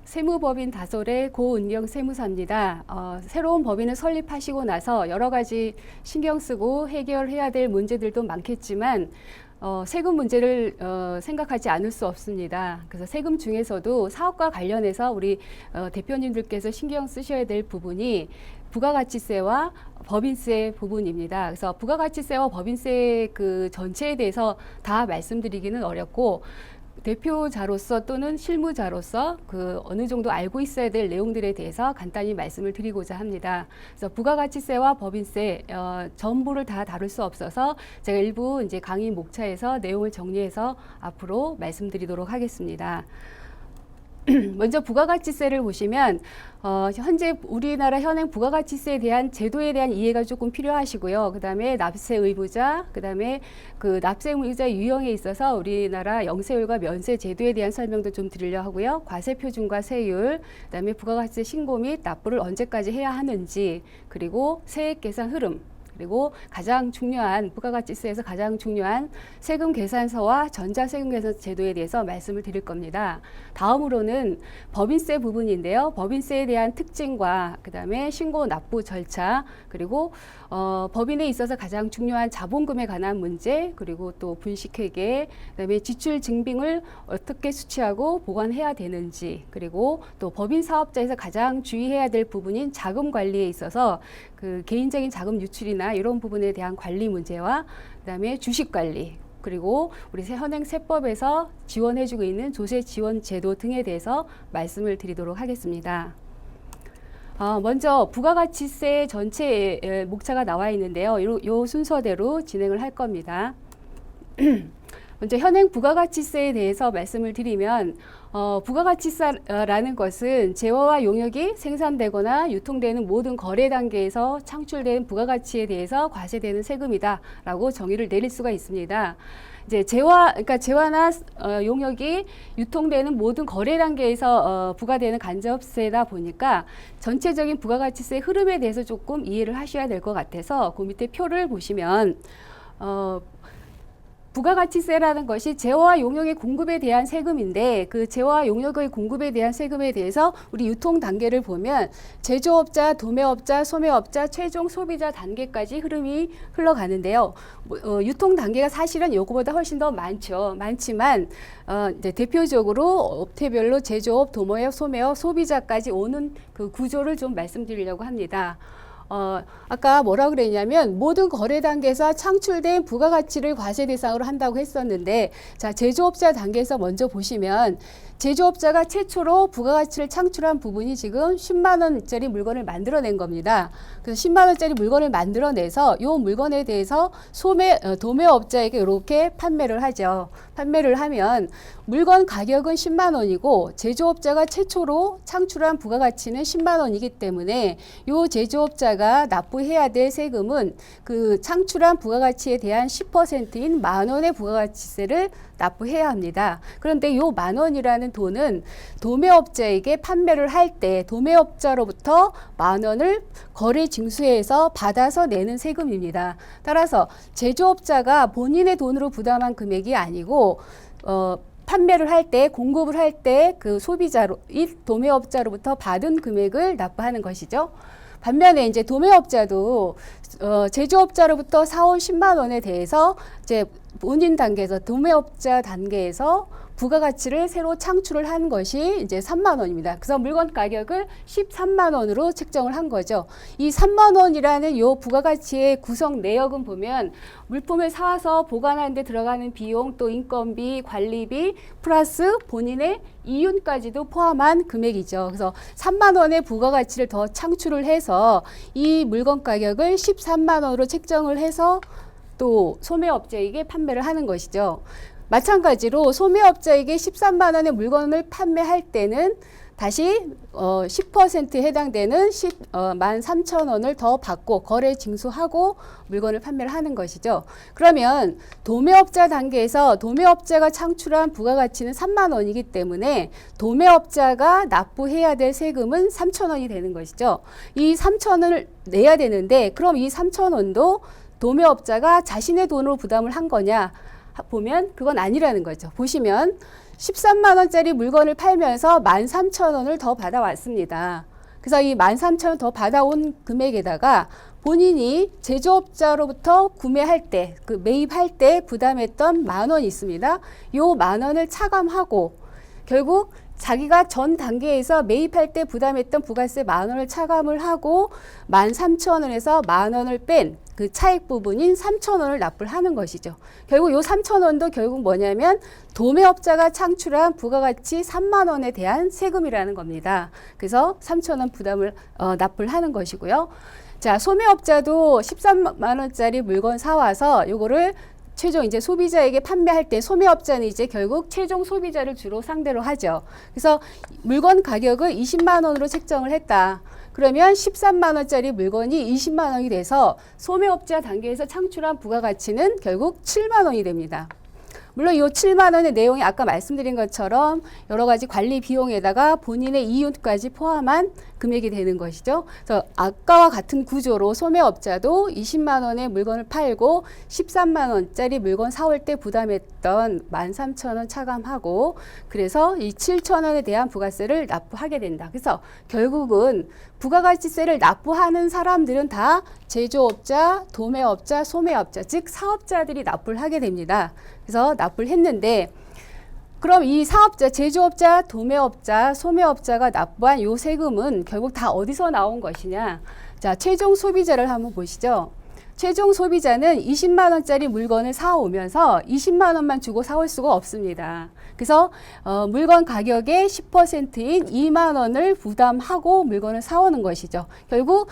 세무법인 다솔의 고은영 세무사입니다. 새로운 법인을 설립하시고 나서 여러 가지 신경 쓰고 해결해야 될 문제들도 많겠지만 세금 문제를 생각하지 않을 수 없습니다. 그래서 세금 중에서도 사업과 관련해서 우리 대표님들께서 신경 쓰셔야 될 부분이 부가가치세와 법인세 부분입니다. 그래서 부가가치세와 법인세 그 전체에 대해서 다 말씀드리기는 어렵고 대표자로서 또는 실무자로서 그 어느 정도 알고 있어야 될 내용들에 대해서 간단히 말씀을 드리고자 합니다. 그래서 부가가치세와 법인세 전부를 다 다룰 수 없어서 제가 일부 이제 강의 목차에서 내용을 정리해서 앞으로 말씀드리도록 하겠습니다. 먼저 부가가치세를 보시면 현재 우리나라 현행 부가가치세에 대한 제도에 대한 이해가 조금 필요하시고요. 그다음에 납세 의무자, 그다음에 그 납세 의무자 유형에 있어서 우리나라 영세율과 면세 제도에 대한 설명도 좀 드리려 하고요. 과세 표준과 세율, 그다음에 부가가치세 신고 및 납부를 언제까지 해야 하는지, 그리고 세액 계산 흐름, 그리고 가장 중요한 부가가치세에서 가장 중요한 세금 계산서와 전자세금 계산서 제도에 대해서 말씀을 드릴 겁니다. 다음으로는 법인세 부분인데요. 법인세에 대한 특징과 그다음에 신고 납부 절차, 그리고 법인에 있어서 가장 중요한 자본금에 관한 문제, 그리고 또 분식회계, 그다음에 지출 증빙을 어떻게 수취하고 보관해야 되는지, 그리고 또 법인 사업자에서 가장 주의해야 될 부분인 자금 관리에 있어서 그 개인적인 자금 유출이나 이런 부분에 대한 관리 문제와 그다음에 주식 관리, 그리고 우리 현행 세법에서 지원해주고 있는 조세 지원 제도 등에 대해서 말씀을 드리도록 하겠습니다. 먼저 부가가치세 전체 목차가 나와 있는데요. 요 순서대로 진행을 할 겁니다. 먼저 현행 부가가치세에 대해서 말씀을 드리면 부가가치세라는 것은 재화와 용역이 생산되거나 유통되는 모든 거래 단계에서 창출된 부가가치에 대해서 과세되는 세금이다라고 정의를 내릴 수가 있습니다. 이제 그러니까 재화나 용역이 유통되는 모든 거래 단계에서 부과되는 간접세다 보니까 전체적인 부가가치세 흐름에 대해서 조금 이해를 하셔야 될 것 같아서 그 밑에 표를 보시면 부가가치세라는 것이 재화와 용역의 공급에 대한 세금인데 그 재화와 용역의 공급에 대한 세금에 대해서 우리 유통 단계를 보면 제조업자, 도매업자, 소매업자, 최종 소비자 단계까지 흐름이 흘러가는데요. 유통 단계가 사실은 요거보다 훨씬 더 많지만 이제 대표적으로 업태별로 제조업, 도매업, 소매업, 소비자까지 오는 그 구조를 좀 말씀드리려고 합니다. 아까 뭐라 그랬냐면 모든 거래 단계에서 창출된 부가가치를 과세 대상으로 한다고 했었는데, 자, 제조업자 단계에서 먼저 보시면 제조업자가 최초로 부가가치를 창출한 부분이 지금 10만 원짜리 물건을 만들어낸 겁니다. 그래서 10만 원짜리 물건을 만들어내서 이 물건에 대해서 도매업자에게 이렇게 판매를 하죠. 판매를 하면 물건 가격은 10만 원이고 제조업자가 최초로 창출한 부가가치는 10만 원이기 때문에 이 제조업자가 납부해야 될 세금은 그 창출한 부가가치에 대한 10%인 만 원의 부가가치세를 납부해야 합니다. 그런데 이 만 원이라는 돈은 도매업자에게 판매를 할 때 도매업자로부터 만 원을 거래 징수해서 받아서 내는 세금입니다. 따라서 제조업자가 본인의 돈으로 부담한 금액이 아니고 판매를 할 때, 공급을 할 때 그 소비자로, 이 도매업자로부터 받은 금액을 납부하는 것이죠. 반면에 이제 도매업자도 제조업자로부터 사온 10만 원에 대해서 이제 본인 단계에서 도매업자 단계에서 부가가치를 새로 창출을 한 것이 이제 3만 원입니다. 그래서 물건 가격을 13만 원으로 책정을 한 거죠. 이 3만 원이라는 요 부가가치의 구성 내역은 보면 물품을 사와서 보관하는 데 들어가는 비용, 또 인건비, 관리비, 플러스 본인의 이윤까지도 포함한 금액이죠. 그래서 3만 원의 부가가치를 더 창출을 해서 이 물건 가격을 13만 원으로 책정을 해서 또 소매업자에게 판매를 하는 것이죠. 마찬가지로 소매업자에게 13만 원의 물건을 판매할 때는 다시 10%에 해당되는 13,000원을 더 받고 거래 징수하고 물건을 판매를 하는 것이죠. 그러면 도매업자 단계에서 도매업자가 창출한 부가가치는 3만 원이기 때문에 도매업자가 납부해야 될 세금은 3,000원이 되는 것이죠. 이 3,000원을 내야 되는데 그럼 이 3,000원도 도매업자가 자신의 돈으로 부담을 한 거냐 보면 그건 아니라는 거죠. 보시면 13만 원짜리 물건을 팔면서 13,000원을 더 받아왔습니다. 그래서 이 13,000원 더 받아온 금액에다가 본인이 제조업자로부터 구매할 때, 그 매입할 때 부담했던 10,000원이 있습니다. 요 10,000원을 차감하고 결국 자기가 전 단계에서 매입할 때 부담했던 부가세 10,000원을 차감을 하고 13,000원에서 10,000원을 뺀 그 차익 부분인 3,000원을 납부를 하는 것이죠. 결국 요 3,000원도 결국 뭐냐면 도매업자가 창출한 부가가치 3만 원에 대한 세금이라는 겁니다. 그래서 3,000원 부담을 납부를 하는 것이고요. 자, 소매업자도 13만 원짜리 물건 사와서 요거를 최종 이제 소비자에게 판매할 때 소매업자는 이제 결국 최종 소비자를 주로 상대로 하죠. 그래서 물건 가격을 20만 원으로 책정을 했다. 그러면 13만 원짜리 물건이 20만 원이 돼서 소매업자 단계에서 창출한 부가가치는 결국 7만 원이 됩니다. 물론 이 7만 원의 내용이 아까 말씀드린 것처럼 여러 가지 관리 비용에다가 본인의 이윤까지 포함한 금액이 되는 것이죠. 그래서 아까와 같은 구조로 소매업자도 20만 원의 물건을 팔고 13만 원짜리 물건 사올 때 부담했던 13,000원 차감하고 그래서 이 7,000원에 대한 부가세를 납부하게 된다. 그래서 결국은 부가가치세를 납부하는 사람들은 다 제조업자, 도매업자, 소매업자, 즉 사업자들이 납부를 하게 됩니다. 그래서 납부를 했는데 그럼 이 사업자, 제조업자, 도매업자, 소매업자가 납부한 요 세금은 결국 다 어디서 나온 것이냐? 자, 최종 소비자를 한번 보시죠. 최종 소비자는 20만 원짜리 물건을 사오면서 20만 원만 주고 사올 수가 없습니다. 그래서 물건 가격의 10%인 2만 원을 부담하고 물건을 사오는 것이죠. 결국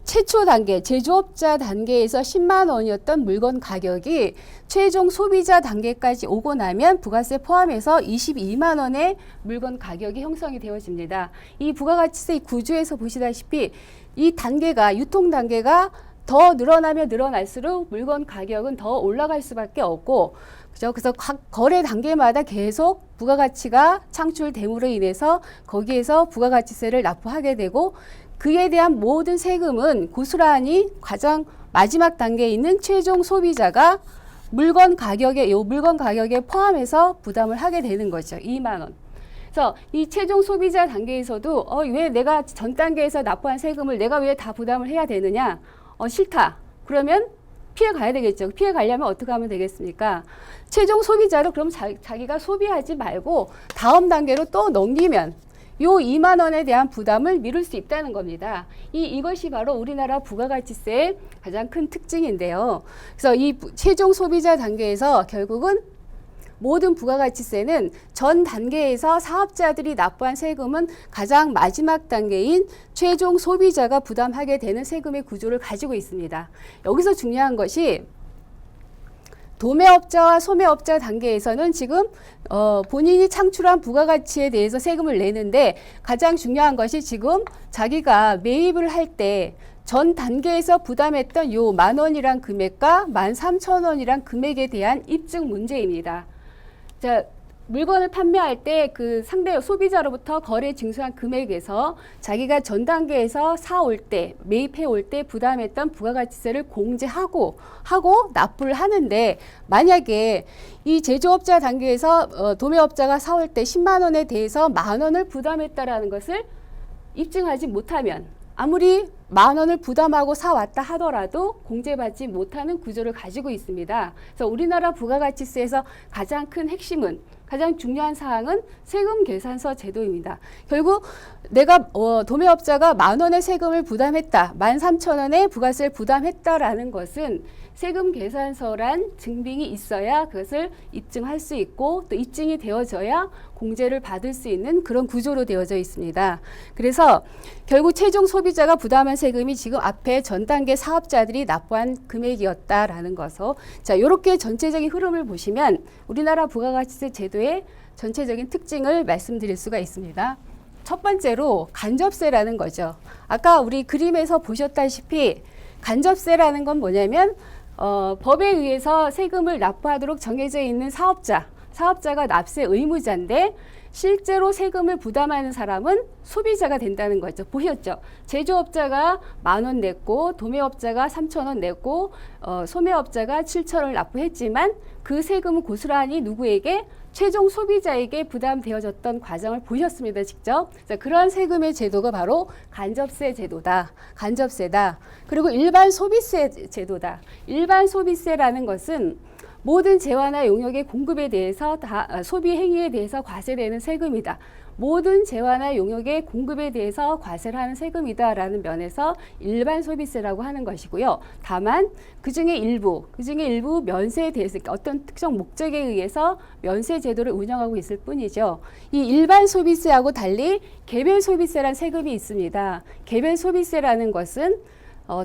최초 단계, 제조업자 단계에서 10만 원이었던 물건 가격이 최종 소비자 단계까지 오고 나면 부가세 포함해서 22만 원의 물건 가격이 형성이 되어집니다. 이 부가가치세 구조에서 보시다시피 이 단계가, 유통 단계가 더 늘어나면 늘어날수록 물건 가격은 더 올라갈 수밖에 없고, 그죠? 그래서 각 거래 단계마다 계속 부가가치가 창출됨으로 인해서 거기에서 부가가치세를 납부하게 되고 그에 대한 모든 세금은 고스란히 가장 마지막 단계에 있는 최종 소비자가 물건 가격에 포함해서 부담을 하게 되는 거죠. 2만 원. 그래서 이 최종 소비자 단계에서도 왜 내가 전 단계에서 납부한 세금을 내가 왜 다 부담을 해야 되느냐? 싫다. 그러면 피해 가야 되겠죠. 피해 가려면 어떻게 하면 되겠습니까? 최종 소비자도 그럼 자기가 소비하지 말고 다음 단계로 또 넘기면 요 2만 원에 대한 부담을 미룰 수 있다는 겁니다. 이것이 바로 우리나라 부가가치세의 가장 큰 특징인데요. 그래서 이 최종 소비자 단계에서 결국은 모든 부가가치세는 전 단계에서 사업자들이 납부한 세금은 가장 마지막 단계인 최종 소비자가 부담하게 되는 세금의 구조를 가지고 있습니다. 여기서 중요한 것이 도매업자와 소매업자 단계에서는 지금 본인이 창출한 부가가치에 대해서 세금을 내는데 가장 중요한 것이 지금 자기가 매입을 할 때 전 단계에서 부담했던 요 10,000원이란 금액과 13,000원이란 금액에 대한 입증 문제입니다. 자, 물건을 판매할 때 그 상대 소비자로부터 거래 징수한 금액에서 자기가 전 단계에서 사올 때, 매입해 올 때 부담했던 부가가치세를 공제하고 납부를 하는데 만약에 이 제조업자 단계에서 도매업자가 사올 때 10만 원에 대해서 10,000원을 부담했다라는 것을 입증하지 못하면 아무리 10,000원을 부담하고 사왔다 하더라도 공제받지 못하는 구조를 가지고 있습니다. 그래서 우리나라 부가가치세에서 가장 큰 핵심은 가장 중요한 사항은 세금 계산서 제도입니다. 결국 내가 도매업자가 10,000원의 세금을 부담했다, 13,000원의 부가세를 부담했다라는 것은 세금 계산서란 증빙이 있어야 그것을 입증할 수 있고 또 입증이 되어져야 공제를 받을 수 있는 그런 구조로 되어져 있습니다. 그래서 결국 최종 소비자가 부담한 세금이 지금 앞에 전 단계 사업자들이 납부한 금액이었다라는 것으로 자, 이렇게 전체적인 흐름을 보시면 우리나라 부가가치세 제도의 전체적인 특징을 말씀드릴 수가 있습니다. 첫 번째로 간접세라는 거죠. 아까 우리 그림에서 보셨다시피 간접세라는 건 뭐냐면 법에 의해서 세금을 납부하도록 정해져 있는 사업자가 납세 의무자인데 실제로 세금을 부담하는 사람은 소비자가 된다는 거죠. 보셨죠? 제조업자가 10,000원 냈고 도매업자가 3,000원 냈고 소매업자가 7,000원을 납부했지만 그 세금은 고스란히 누구에게? 최종 소비자에게 부담되어졌던 과정을 보셨습니다. 직접. 자, 그런 세금의 제도가 바로 간접세 제도다. 간접세다. 그리고 일반 소비세 제도다. 일반 소비세라는 것은 모든 재화나 용역의 공급에 대해서 소비 행위에 대해서 과세되는 세금이다. 모든 재화나 용역의 공급에 대해서 과세를 하는 세금이다라는 면에서 일반 소비세라고 하는 것이고요. 다만 그중에 일부 면세에 대해서 어떤 특정 목적에 의해서 면세 제도를 운영하고 있을 뿐이죠. 이 일반 소비세하고 달리 개별 소비세라는 세금이 있습니다. 개별 소비세라는 것은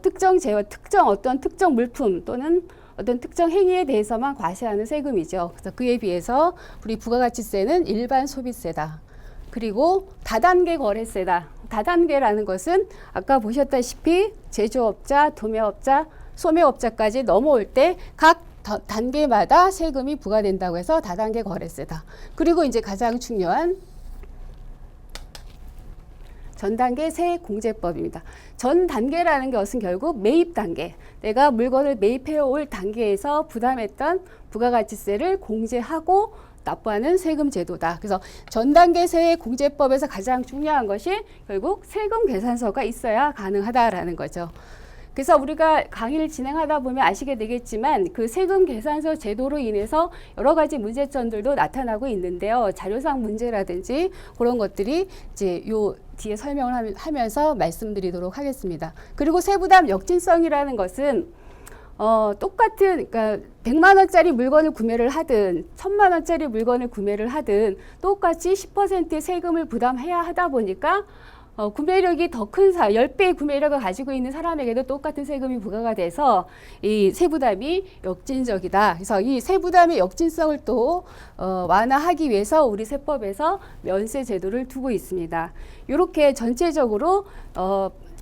특정 재화, 특정 물품 또는 어떤 특정 행위에 대해서만 과세하는 세금이죠. 그래서 그에 비해서 우리 부가가치세는 일반 소비세다. 그리고 다단계 거래세다. 다단계라는 것은 아까 보셨다시피 제조업자, 도매업자, 소매업자까지 넘어올 때 각 단계마다 세금이 부과된다고 해서 다단계 거래세다. 그리고 이제 가장 중요한 전단계 세액공제법입니다. 전 단계라는 것은 결국 매입 단계. 내가 물건을 매입해 올 단계에서 부담했던 부가가치세를 공제하고 납부하는 세금 제도다. 그래서 전단계 세액공제법에서 가장 중요한 것이 결국 세금 계산서가 있어야 가능하다라는 거죠. 그래서 우리가 강의를 진행하다 보면 아시게 되겠지만 그 세금 계산서 제도로 인해서 여러 가지 문제점들도 나타나고 있는데요. 자료상 문제라든지 그런 것들이 이제 요 뒤에 설명을 하면서 말씀드리도록 하겠습니다. 그리고 세부담 역진성이라는 것은 똑같은, 그러니까 100만 원짜리 물건을 구매를 하든 1,000만 원짜리 물건을 구매를 하든 똑같이 10%의 세금을 부담해야 하다 보니까 구매력이 더 큰 10배의 구매력을 가지고 있는 사람에게도 똑같은 세금이 부과가 돼서 이 세부담이 역진적이다. 그래서 이 세부담의 역진성을 또 완화하기 위해서 우리 세법에서 면세 제도를 두고 있습니다. 이렇게 전체적으로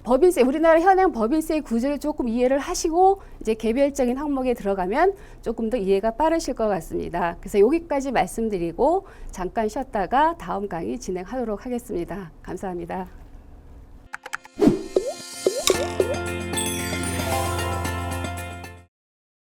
법인세, 우리나라 현행 법인세 구조를 조금 이해를 하시고 이제 개별적인 항목에 들어가면 조금 더 이해가 빠르실 것 같습니다. 그래서 여기까지 말씀드리고 잠깐 쉬었다가 다음 강의 진행하도록 하겠습니다. 감사합니다.